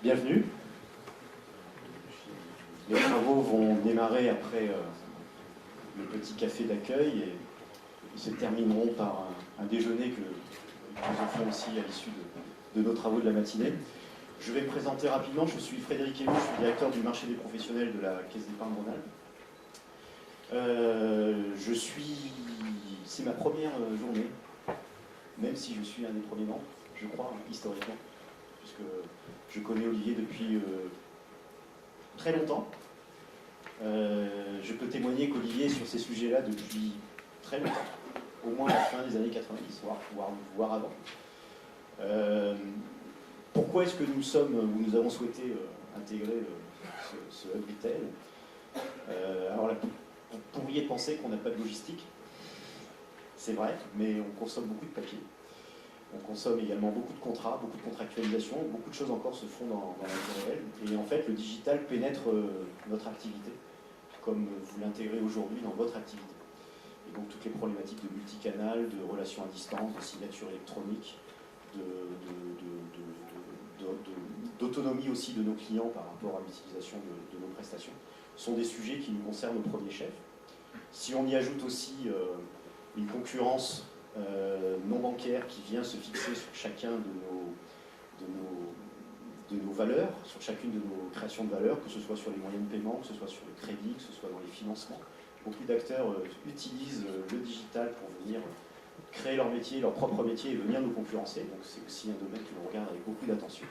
Bienvenue. Les travaux vont démarrer après le petit café d'accueil et ils se termineront par un déjeuner que nous offrons aussi à l'issue de nos travaux de la matinée. Je vais me présenter rapidement. Je suis Frédéric Héroux, je suis directeur du marché des professionnels de la Caisse d'épargne Rhône-Alpes. C'est ma première journée, même si je suis un des premiers membres, je crois, historiquement, puisque je connais Olivier depuis très longtemps. Je peux témoigner qu'Olivier est sur ces sujets-là depuis très longtemps, au moins à la fin des années 90, voire avant. Pourquoi est-ce que nous avons souhaité intégrer ce hub retail? Alors là, vous pourriez penser qu'on n'a pas de logistique, c'est vrai, mais on consomme beaucoup de papier. On consomme également beaucoup de contrats, beaucoup de contractualisation, beaucoup de choses encore se font dans la vie réelle. Et en fait, le digital pénètre notre activité, comme vous l'intégrez aujourd'hui dans votre activité. Et donc toutes les problématiques de multicanal, de relations à distance, de signature électronique, d'autonomie aussi de nos clients par rapport à l'utilisation de nos prestations, sont des sujets qui nous concernent au premier chef. Si on y ajoute aussi une concurrence non bancaire qui vient se fixer sur chacun de nos valeurs, sur chacune de nos créations de valeur, que ce soit sur les moyens de paiement, que ce soit sur le crédit, que ce soit dans les financements. Beaucoup d'acteurs utilisent le digital pour venir créer leur métier, leur propre métier et venir nous concurrencer. Donc c'est aussi un domaine que l'on regarde avec beaucoup d'attention.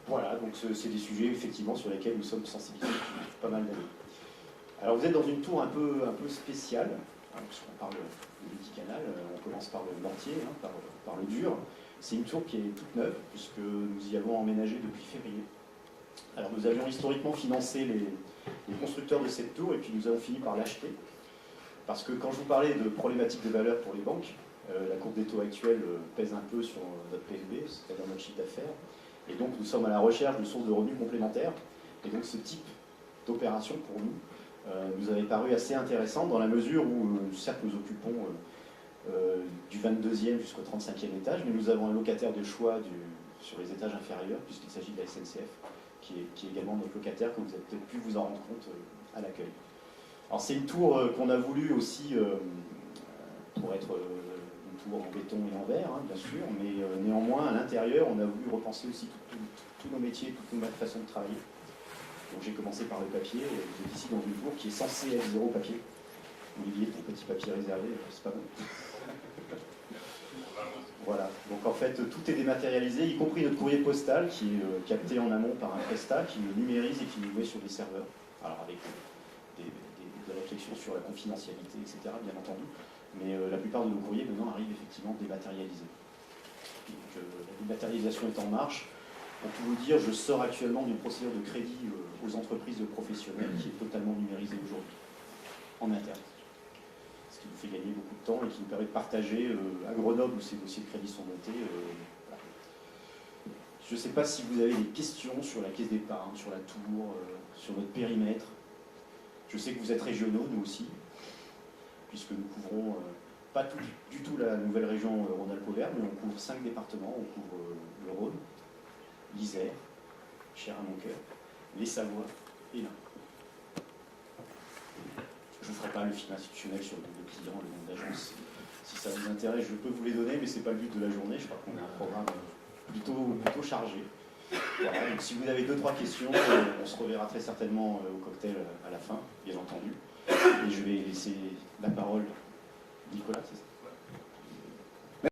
Voilà, donc c'est des sujets effectivement sur lesquels nous sommes sensibilisés depuis pas mal d'années. Alors vous êtes dans une tour un peu spéciale, hein, puisqu'on parle de multicanal, on commence par le l'entier, hein, par le dur. C'est une tour qui est toute neuve, puisque nous y avons emménagé depuis février. Alors nous avions historiquement financé les constructeurs de cette tour, et puis nous avons fini par l'acheter. Parce que quand je vous parlais de problématiques de valeur pour les banques, la courbe des taux actuelle pèse un peu sur notre PNB, c'est-à-dire notre chiffre d'affaires. Et donc nous sommes à la recherche de sources de revenus complémentaires. Et donc ce type d'opération pour nous avait paru assez intéressant dans la mesure où, certes, nous occupons du 22e jusqu'au 35e étage, mais nous avons un locataire de choix sur les étages inférieurs, puisqu'il s'agit de la SNCF, qui est également notre locataire, comme vous avez peut-être pu vous en rendre compte à l'accueil. Alors c'est une tour qu'on a voulu aussi pour être une tour en béton et en verre, hein, bien sûr, mais néanmoins, à l'intérieur, on a voulu repenser aussi tous nos métiers, toute notre façon de travailler. Donc j'ai commencé par le papier, et vous êtes ici dans une tour qui est censée être zéro papier. Olivier, ton petit papier réservé, c'est pas bon. Voilà, donc en fait tout est dématérialisé, y compris notre courrier postal qui est capté en amont par un prestat qui le numérise et qui nous met sur des serveurs. Alors avec des réflexions sur la confidentialité, etc. bien entendu, mais la plupart de nos courriers maintenant arrivent effectivement dématérialisés. Donc la dématérialisation est en marche. Pour tout vous dire, je sors actuellement d'une procédure de crédit aux entreprises professionnelles qui est totalement numérisée aujourd'hui, en interne. Ce qui nous fait gagner beaucoup de temps et qui nous permet de partager à Grenoble où ces dossiers de crédit sont montés. Voilà. Je ne sais pas si vous avez des questions sur la caisse d'épargne, sur la tour, sur notre périmètre. Je sais que vous êtes régionaux, nous aussi, puisque nous couvrons pas du tout la nouvelle région Rhône-Alpes-Auvergne, mais on couvre 5 départements. On couvre le Rhône, l'Isère, cher à mon cœur, les Savoies et l'Ain. Je ne ferai pas le fil institutionnel sur le nombre de clients, le nombre d'agences. Si ça vous intéresse, je peux vous les donner, mais ce n'est pas le but de la journée. Je crois qu'on a un programme plutôt chargé. Voilà, donc si vous avez 2-3 questions, on se reverra très certainement au cocktail à la fin, bien entendu. Et je vais laisser la parole à Nicolas, c'est ça ?